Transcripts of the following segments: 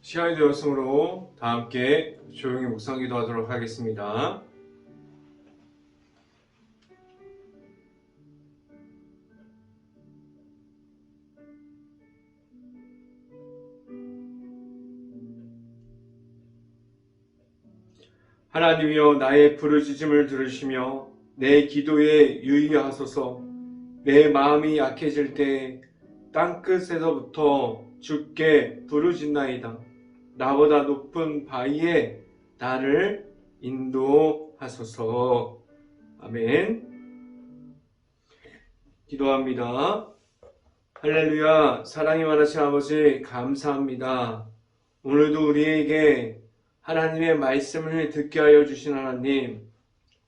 시간이 되었으므로 다 함께 조용히 묵상기도 하도록 하겠습니다. 하나님이여, 나의 부르짖음을 들으시며 내 기도에 유의하소서. 내 마음이 약해질 때 땅끝에서부터 주께 부르짖나이다. 나보다 높은 바위에 나를 인도하소서. 아멘. 기도합니다. 할렐루야. 사랑이 많으신 아버지, 감사합니다. 오늘도 우리에게 하나님의 말씀을 듣게 하여 주신 하나님,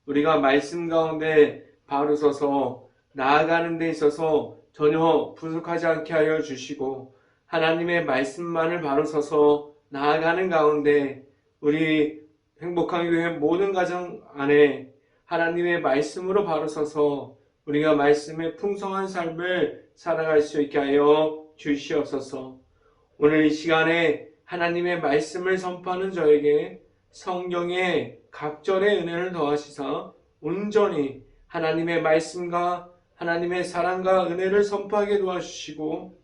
우리가 말씀 가운데 바로 서서 나아가는 데 있어서 전혀 부족하지 않게 하여 주시고, 하나님의 말씀만을 바로 서서 나아가는 가운데 우리 행복한 교회 모든 가정 안에 하나님의 말씀으로 바로 서서 우리가 말씀의 풍성한 삶을 살아갈 수 있게 하여 주시옵소서. 오늘 이 시간에 하나님의 말씀을 선포하는 저에게 성경의 각절의 은혜를 더하시사 온전히 하나님의 말씀과 하나님의 사랑과 은혜를 선포하게 도와주시고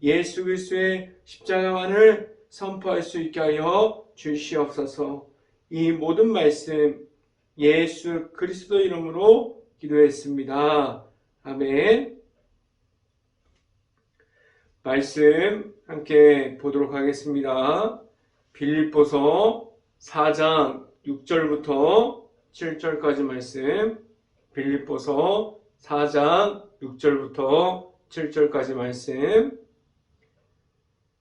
예수 그리스도의 십자가만을 선포할 수 있게 하여 주시옵소서. 이 모든 말씀 예수 그리스도 이름으로 기도했습니다. 아멘. 말씀 함께 보도록 하겠습니다. 빌립보서 4장 6절부터 7절까지 말씀, 빌립보서 4장 6절부터 7절까지 말씀,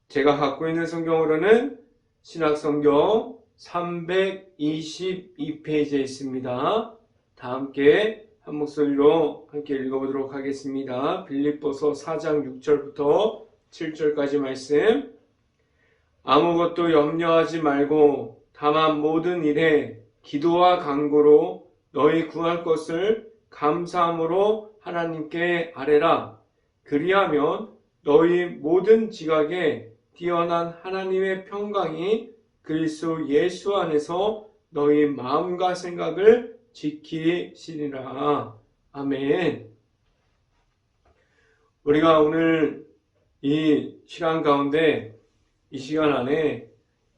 제가 갖고 있는 성경으로는 신약성경 322페이지에 있습니다. 다 함께 한 목소리로 함께 읽어보도록 하겠습니다. 빌립보서 4장 6절부터 7절까지 말씀. 아무것도 염려하지 말고 다만 모든 일에 기도와 간구로 너희 구할 것을 감사함으로 하나님께 아뢰라. 그리하면 너희 모든 지각에 뛰어난 하나님의 평강이 그리스도 예수 안에서 너희 마음과 생각을 지키시리라. 아멘. 우리가 오늘 이 시간 가운데, 이 시간 안에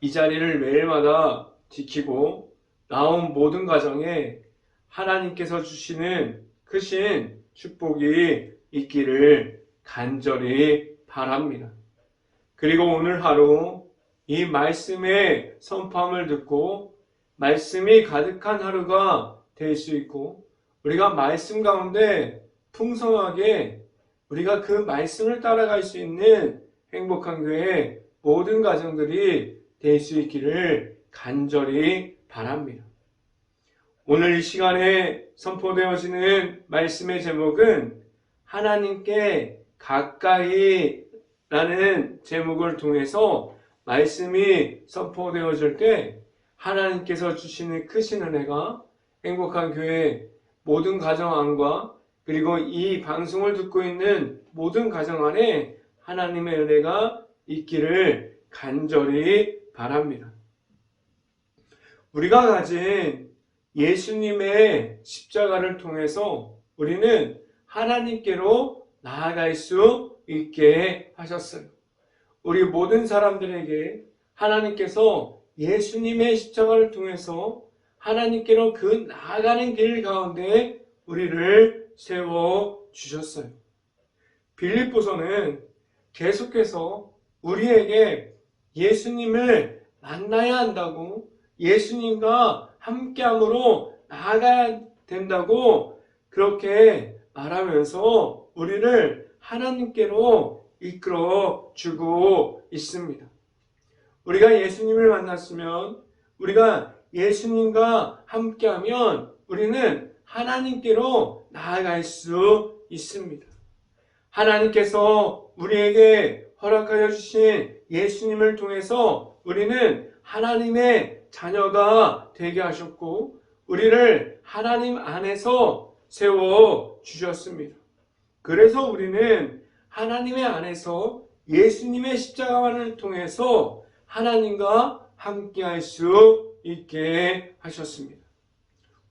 이 자리를 매일마다 지키고 나온 모든 가정에 하나님께서 주시는 크신 축복이 있기를 간절히 바랍니다. 그리고 오늘 하루 이 말씀의 선포함을 듣고 말씀이 가득한 하루가 될 수 있고, 우리가 말씀 가운데 풍성하게 우리가 그 말씀을 따라갈 수 있는 행복한 교회 모든 가정들이 될 수 있기를 간절히 바랍니다. 오늘 이 시간에 선포되어지는 말씀의 제목은 하나님께 가까이 라는 제목을 통해서 말씀이 선포되어질 때 하나님께서 주시는 크신 은혜가 행복한 교회 모든 가정 안과 그리고 이 방송을 듣고 있는 모든 가정 안에 하나님의 은혜가 있기를 간절히 바랍니다. 우리가 가진 예수님의 십자가를 통해서 우리는 하나님께로 나아갈 수 있게 하셨어요. 우리 모든 사람들에게 하나님께서 예수님의 십자가를 통해서 하나님께로 그 나아가는 길 가운데 우리를 세워주셨어요. 빌립보서는 계속해서 우리에게 예수님을 만나야 한다고, 예수님과 함께함으로 나아가야 된다고 그렇게 말하면서 우리를 하나님께로 이끌어 주고 있습니다. 우리가 예수님을 만났으면, 우리가 예수님과 함께하면 우리는 하나님께로 나아갈 수 있습니다. 하나님께서 우리에게 허락하여 주신 예수님을 통해서 우리는 하나님의 자녀가 되게 하셨고, 우리를 하나님 안에서 세워 주셨습니다. 그래서 우리는 하나님의 안에서 예수님의 십자가만을 통해서 하나님과 함께할 수 있게 하셨습니다.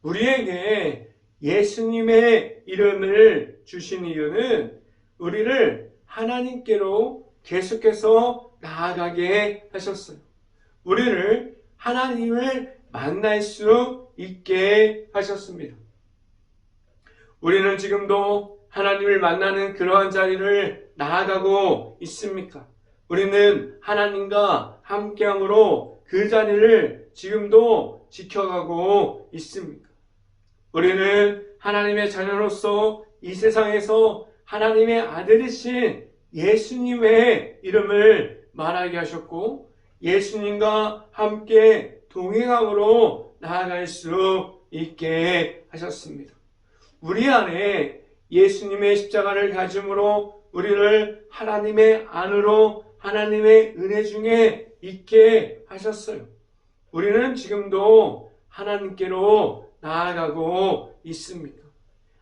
우리에게 예수님의 이름을 주신 이유는 우리를 하나님께로 계속해서 나아가게 하셨어요. 우리를 하나님을 만날 수 있게 하셨습니다. 우리는 지금도 하나님을 만나는 그러한 자리를 나아가고 있습니까? 우리는 하나님과 함께함으로 그 자리를 지금도 지켜가고 있습니까? 우리는 하나님의 자녀로서 이 세상에서 하나님의 아들이신 예수님의 이름을 말하게 하셨고 예수님과 함께 동행함으로 나아갈 수 있게 하셨습니다. 우리 안에 예수님의 십자가를 가짐으로 우리를 하나님의 안으로 하나님의 은혜 중에 있게 하셨어요. 우리는 지금도 하나님께로 나아가고 있습니까?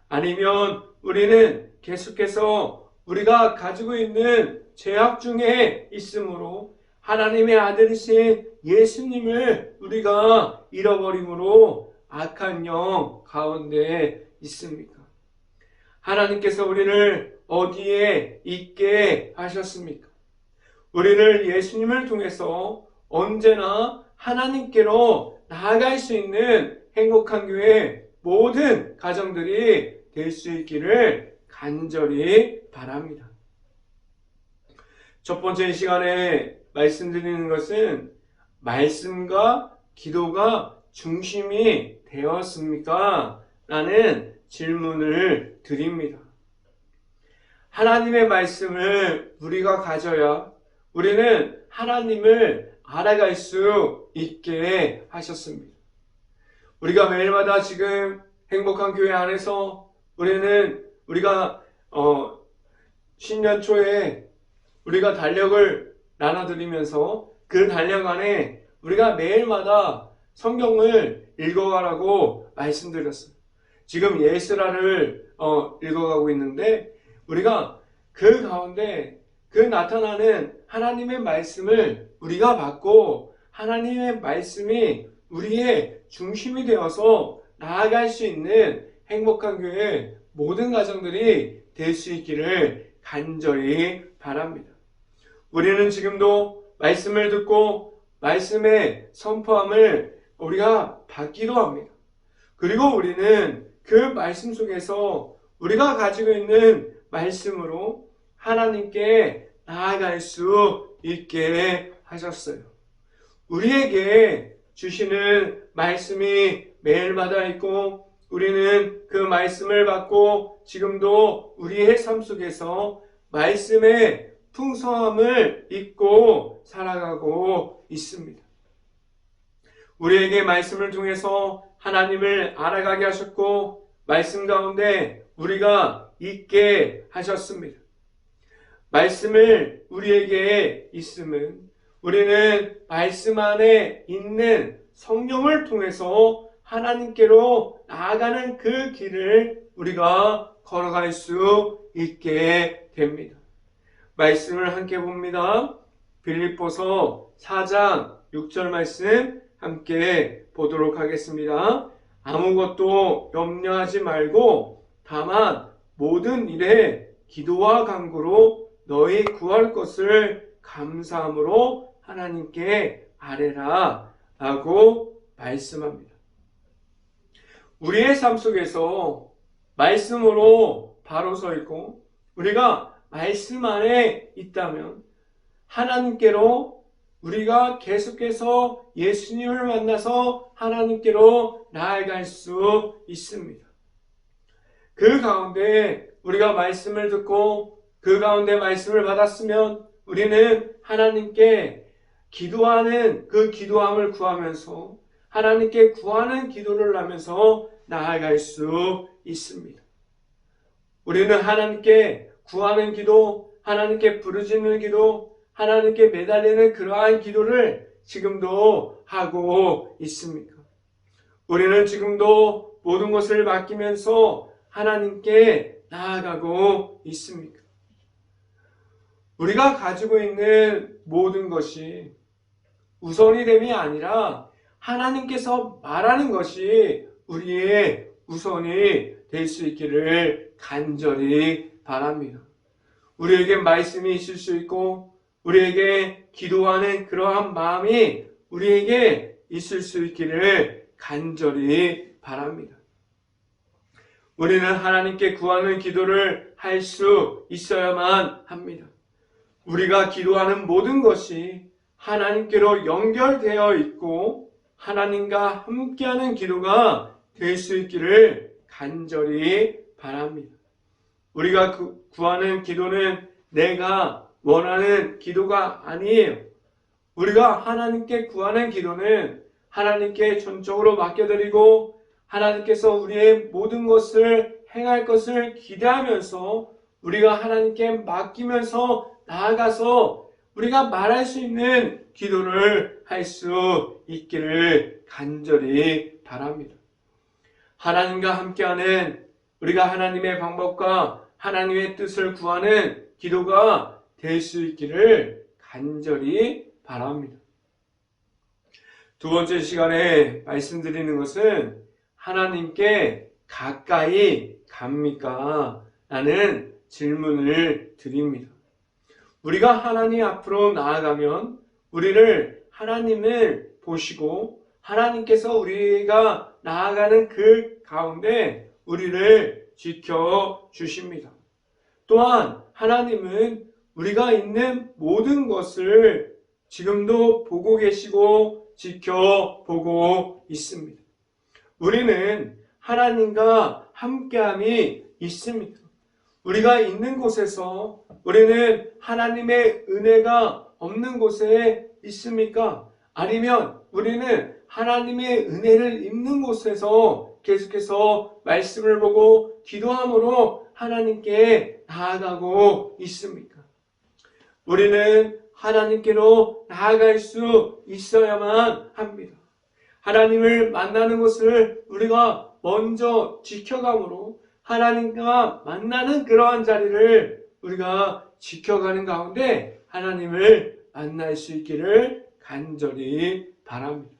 아니면 우리는 계속해서 우리가 가지고 있는 죄악 중에 있으므로 하나님의 아들이신 예수님을 우리가 잃어버림으로 악한 영 가운데 있습니까? 하나님께서 우리를 어디에 있게 하셨습니까? 우리를 예수님을 통해서 언제나 하나님께로 나아갈 수 있는 행복한 교회 모든 가정들이 될 수 있기를 간절히 바랍니다. 첫 번째 시간에 말씀드리는 것은 말씀과 기도가 중심이 되었습니까? 라는 질문을 드립니다. 하나님의 말씀을 우리가 가져야 우리는 하나님을 알아갈 수 있게 하셨습니다. 우리가 매일마다 지금 행복한 교회 안에서 우리가 신년 초에 우리가 달력을 나눠드리면서 그 달력 안에 우리가 매일마다 성경을 읽어가라고 말씀드렸어요. 지금 예스라를 읽어가고 있는데 우리가 그 가운데 그 나타나는 하나님의 말씀을 우리가 받고 하나님의 말씀이 우리의 중심이 되어서 나아갈 수 있는 행복한 교회 모든 가정들이 될 수 있기를 간절히 바랍니다. 우리는 지금도 말씀을 듣고 말씀의 선포함을 우리가 받기도 합니다. 그리고 우리는 그 말씀 속에서 우리가 가지고 있는 말씀으로 하나님께 나아갈 수 있게 하셨어요. 우리에게 주시는 말씀이 매일마다 있고 우리는 그 말씀을 받고 지금도 우리의 삶 속에서 말씀의 풍성함을 잊고 살아가고 있습니다. 우리에게 말씀을 통해서 하나님을 알아가게 하셨고 말씀 가운데 우리가 있게 하셨습니다. 말씀을 우리에게 있음은 우리는 말씀 안에 있는 성령을 통해서 하나님께로 나아가는 그 길을 우리가 걸어갈 수 있게 됩니다. 말씀을 함께 봅니다. 빌립보서 4장 6절 말씀 함께 보도록 하겠습니다. 아무것도 염려하지 말고 다만 모든 일에 기도와 간구로 너희 구할 것을 감사함으로 하나님께 아뢰라 라고 말씀합니다. 우리의 삶 속에서 말씀으로 바로 서 있고 우리가 말씀 안에 있다면 하나님께로 우리가 계속해서 예수님을 만나서 하나님께로 나아갈 수 있습니다. 그 가운데 우리가 말씀을 듣고 그 가운데 말씀을 받았으면 우리는 하나님께 기도하는 그 기도함을 구하면서 하나님께 구하는 기도를 하면서 나아갈 수 있습니다. 우리는 하나님께 구하는 기도, 하나님께 부르짖는 기도, 하나님께 매달리는 그러한 기도를 지금도 하고 있습니까? 우리는 지금도 모든 것을 맡기면서 하나님께 나아가고 있습니까? 우리가 가지고 있는 모든 것이 우선이 됨이 아니라 하나님께서 말하는 것이 우리의 우선이 될 수 있기를 간절히 바랍니다. 우리에게 말씀이 있을 수 있고 우리에게 기도하는 그러한 마음이 우리에게 있을 수 있기를 간절히 바랍니다. 우리는 하나님께 구하는 기도를 할 수 있어야만 합니다. 우리가 기도하는 모든 것이 하나님께로 연결되어 있고 하나님과 함께하는 기도가 될 수 있기를 간절히 바랍니다. 우리가 구하는 기도는 내가 원하는 기도가 아니에요. 우리가 하나님께 구하는 기도는 하나님께 전적으로 맡겨드리고 하나님께서 우리의 모든 것을 행할 것을 기대하면서 우리가 하나님께 맡기면서 나아가서 우리가 말할 수 있는 기도를 할 수 있기를 간절히 바랍니다. 하나님과 함께하는 우리가 하나님의 방법과 하나님의 뜻을 구하는 기도가 될 수 있기를 간절히 바랍니다. 두 번째 시간에 말씀드리는 것은 하나님께 가까이 갑니까? 라는 질문을 드립니다. 우리가 하나님 앞으로 나아가면 우리를 하나님을 보시고 하나님께서 우리가 나아가는 그 가운데 우리를 지켜주십니다. 또한 하나님은 우리가 있는 모든 것을 지금도 보고 계시고 지켜보고 있습니다. 우리는 하나님과 함께함이 있습니다. 우리가 있는 곳에서 우리는 하나님의 은혜가 없는 곳에 있습니까? 아니면 우리는 하나님의 은혜를 입는 곳에서 계속해서 말씀을 보고 기도함으로 하나님께 나아가고 있습니까? 우리는 하나님께로 나아갈 수 있어야만 합니다. 하나님을 만나는 것을 우리가 먼저 지켜감으로 하나님과 만나는 그러한 자리를 우리가 지켜가는 가운데 하나님을 만날 수 있기를 간절히 바랍니다.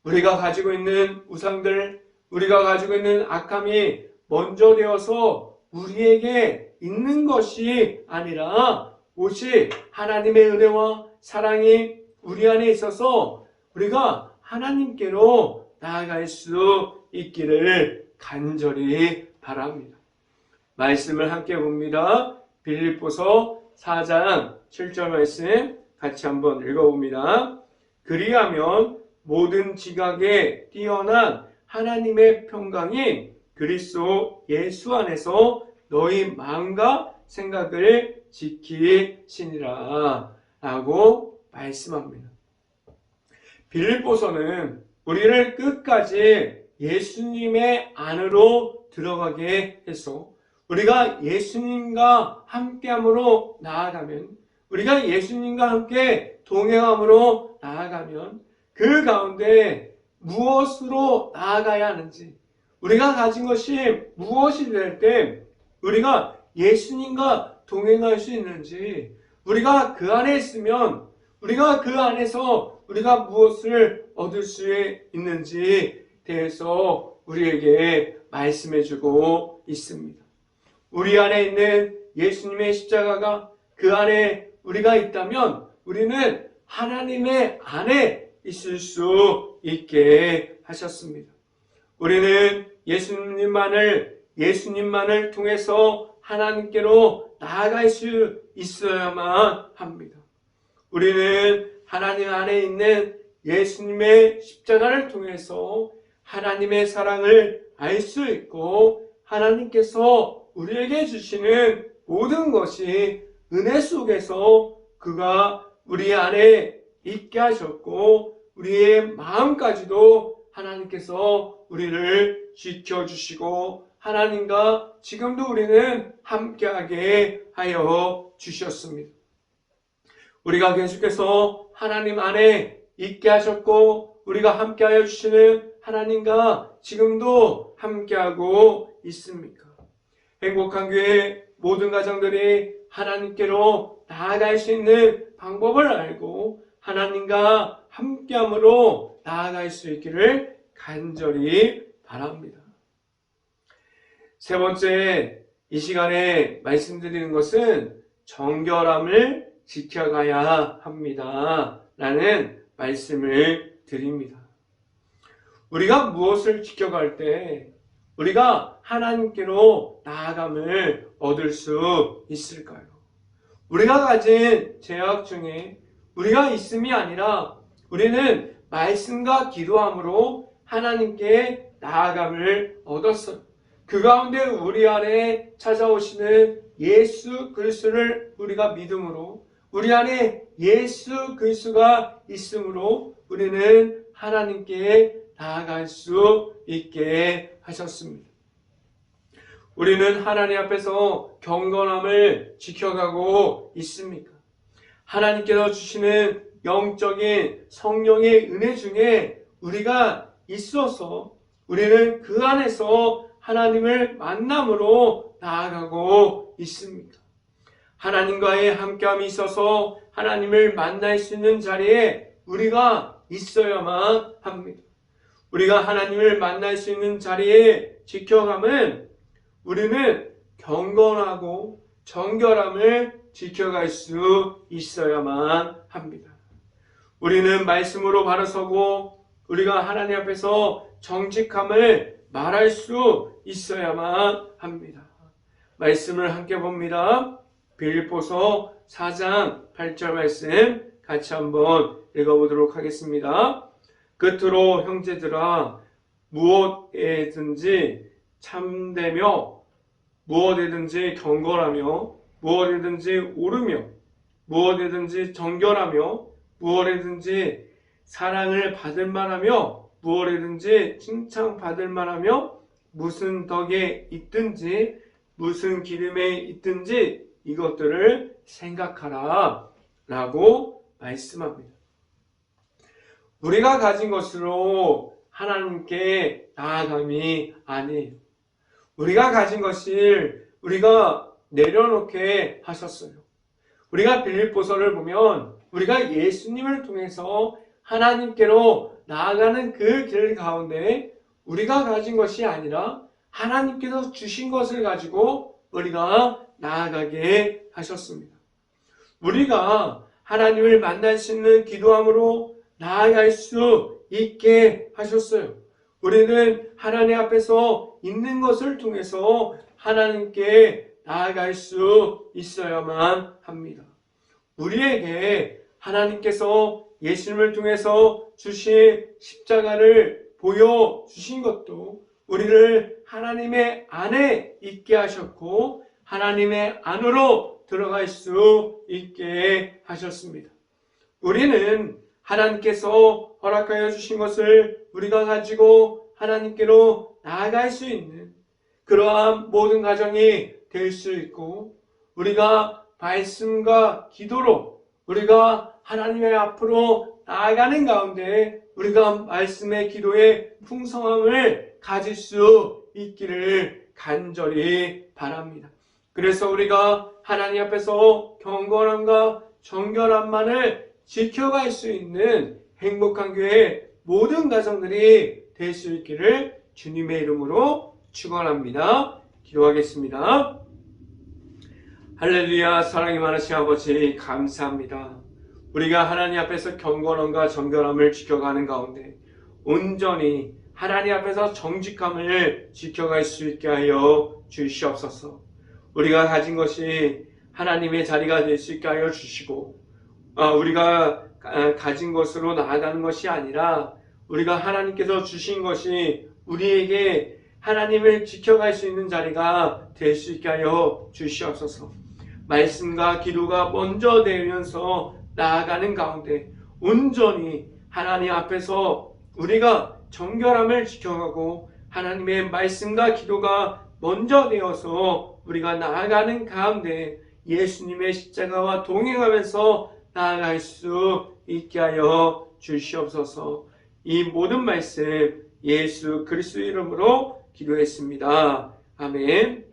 우리가 가지고 있는 우상들, 우리가 가지고 있는 악함이 먼저 되어서 우리에게 있는 것이 아니라 오직 하나님의 은혜와 사랑이 우리 안에 있어서 우리가 하나님께로 나아갈 수 있기를 간절히 바랍니다. 말씀을 함께 봅니다. 빌립보서 4장 7절 말씀 같이 한번 읽어봅니다. 그리하면 모든 지각에 뛰어난 하나님의 평강이 그리스도 예수 안에서 너희 마음과 생각을 지키시니라 라고 말씀합니다. 빌립보서는 우리를 끝까지 예수님의 안으로 들어가게 해서 우리가 예수님과 함께함으로 나아가면 우리가 예수님과 함께 동행함으로 나아가면 그 가운데 무엇으로 나아가야 하는지 우리가 가진 것이 무엇이 될 때 우리가 예수님과 동행할 수 있는지 우리가 그 안에 있으면 우리가 그 안에서 우리가 무엇을 얻을 수 있는지 대해서 우리에게 말씀해주고 있습니다. 우리 안에 있는 예수님의 십자가가 그 안에 우리가 있다면 우리는 하나님의 안에 있을 수 있게 하셨습니다. 우리는 예수님만을 통해서 하나님께로 나아갈 수 있어야만 합니다. 우리는 하나님 안에 있는 예수님의 십자가를 통해서 하나님의 사랑을 알 수 있고 하나님께서 우리에게 주시는 모든 것이 은혜 속에서 그가 우리 안에 있게 하셨고 우리의 마음까지도 하나님께서 우리를 지켜주시고 하나님과 지금도 우리는 함께하게 하여 주셨습니다. 우리가 계속해서 하나님 안에 있게 하셨고 우리가 함께하여 주시는 하나님과 지금도 함께하고 있습니까? 행복한 교회 모든 가정들이 하나님께로 나아갈 수 있는 방법을 알고 하나님과 함께함으로 나아갈 수 있기를 간절히 바랍니다. 세 번째, 이 시간에 말씀드리는 것은 정결함을 지켜가야 합니다. 라는 말씀을 드립니다. 우리가 무엇을 지켜갈 때 우리가 하나님께로 나아감을 얻을 수 있을까요? 우리가 가진 죄악 중에 우리가 있음이 아니라 우리는 말씀과 기도함으로 하나님께 나아감을 얻었어요. 그 가운데 우리 안에 찾아오시는 예수 그리스도를 우리가 믿음으로 우리 안에 예수 그리스도가 있으므로 우리는 하나님께 나아갈 수 있게 하셨습니다. 우리는 하나님 앞에서 경건함을 지켜가고 있습니까? 하나님께서 주시는 영적인 성령의 은혜 중에 우리가 있어서 우리는 그 안에서 하나님을 만남으로 나아가고 있습니다. 하나님과의 함께함이 있어서 하나님을 만날 수 있는 자리에 우리가 있어야만 합니다. 우리가 하나님을 만날 수 있는 자리에 지켜감은 우리는 경건하고 정결함을 지켜갈 수 있어야만 합니다. 우리는 말씀으로 바로 서고 우리가 하나님 앞에서 정직함을 말할 수 있어야만 합니다. 말씀을 함께 봅니다. 빌립보서 4장 8절 말씀 같이 한번 읽어보도록 하겠습니다. 끝으로 형제들아 무엇에든지 참되며 무엇에든지 경건하며 무엇에든지 옳으며 무엇에든지 정결하며 무엇에든지 사랑을 받을 만하며 무엇에든지 칭찬받을 만하며 무슨 덕에 있든지 무슨 기름에 있든지 이것들을 생각하라 라고 말씀합니다. 우리가 가진 것으로 하나님께 나아감이 아니에요. 우리가 가진 것을 우리가 내려놓게 하셨어요. 우리가 빌립보서를 보면 우리가 예수님을 통해서 하나님께로 나아가는 그 길 가운데 우리가 가진 것이 아니라 하나님께서 주신 것을 가지고 우리가 나아가게 하셨습니다. 우리가 하나님을 만날 수 있는 기도함으로 나아갈 수 있게 하셨어요. 우리는 하나님 앞에서 있는 것을 통해서 하나님께 나아갈 수 있어야만 합니다. 우리에게 하나님께서 예수님을 통해서 주신 십자가를 보여주신 것도 우리를 하나님의 안에 있게 하셨고 하나님의 안으로 들어갈 수 있게 하셨습니다. 우리는 하나님께서 허락하여 주신 것을 우리가 가지고 하나님께로 나아갈 수 있는 그러한 모든 가정이 될 수 있고 우리가 말씀과 기도로 우리가 하나님의 앞으로 나아가는 가운데 우리가 말씀의 기도의 풍성함을 가질 수 있기를 간절히 바랍니다. 그래서 우리가 하나님 앞에서 경건함과 정결함만을 지켜갈 수 있는 행복한 교회 모든 가정들이 될 수 있기를 주님의 이름으로 축원합니다. 기도하겠습니다. 할렐루야. 사랑이 많으신 아버지 감사합니다. 우리가 하나님 앞에서 경건함과 정결함을 지켜가는 가운데 온전히 하나님 앞에서 정직함을 지켜갈 수 있게 하여 주시옵소서. 우리가 가진 것이 하나님의 자리가 될 수 있게 하여 주시고 우리가 가진 것으로 나아가는 것이 아니라 우리가 하나님께서 주신 것이 우리에게 하나님을 지켜갈 수 있는 자리가 될 수 있게 하여 주시옵소서. 말씀과 기도가 먼저 되면서 나아가는 가운데 온전히 하나님 앞에서 우리가 정결함을 지켜가고 하나님의 말씀과 기도가 먼저 되어서 우리가 나아가는 가운데 예수님의 십자가와 동행하면서 나아갈 수 있게 하여 주시옵소서. 이 모든 말씀 예수 그리스도 이름으로 기도했습니다. 아멘.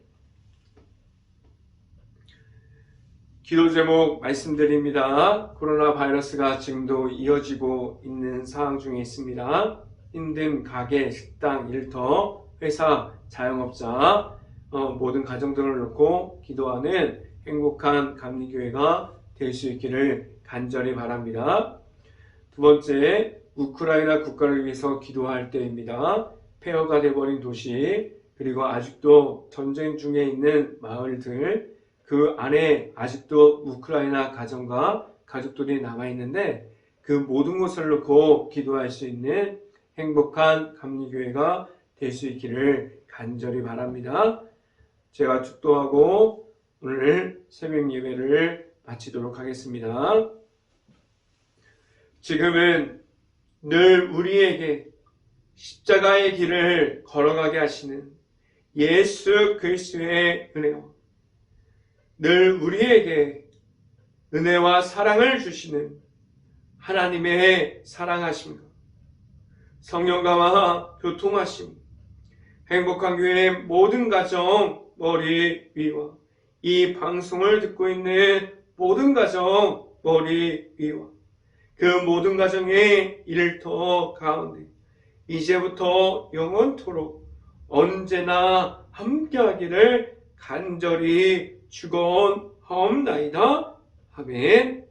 기도 제목 말씀드립니다. 코로나 바이러스가 지금도 이어지고 있는 상황 중에 있습니다. 힘든 가게, 식당, 일터, 회사, 자영업자, 모든 가정들을 놓고 기도하는 행복한 감리교회가 될 수 있기를 간절히 바랍니다. 두 번째, 우크라이나 국가를 위해서 기도할 때입니다. 폐허가 되어버린 도시, 그리고 아직도 전쟁 중에 있는 마을들, 그 안에 아직도 우크라이나 가정과 가족들이 남아있는데 그 모든 것을 놓고 기도할 수 있는 행복한 감리교회가 될 수 있기를 간절히 바랍니다. 제가 축도하고 오늘 새벽 예배를 마치도록 하겠습니다. 지금은 늘 우리에게 십자가의 길을 걸어가게 하시는 예수 그리스도의 은혜와 늘 우리에게 은혜와 사랑을 주시는 하나님의 사랑하심과 성령과 교통하심, 행복한 교회의 모든 가정 머리 위와 이 방송을 듣고 있는 모든 가정 머리 위와 그 모든 가정의 일터 가운데 이제부터 영원토록 언제나 함께하기를 간절히 축원하옵나이다. 아멘.